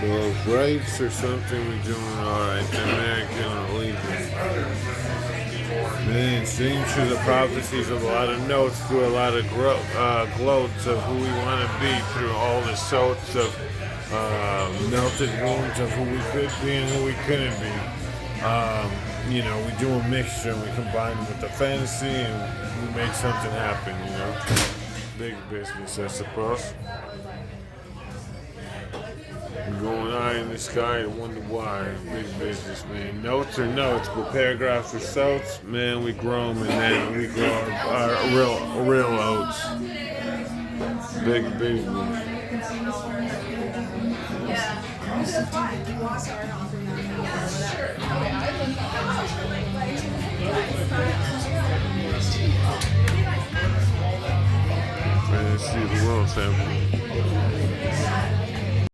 The rights or something we're doing alright. The American Legion. Man, seeing through the prophecies of a lot of notes through a lot of gloats of who we want to be through all the soats of melted wounds of who we could be and who we couldn't be. We do a mixture and we combine it with the fantasy and we make something happen. Big business, I suppose. Going eye in the sky and wonder why. Big business, man. Notes are notes, but paragraphs are soats. Man, we grow them and then we grow our real oats. Big business. Man, let's see the world's happening.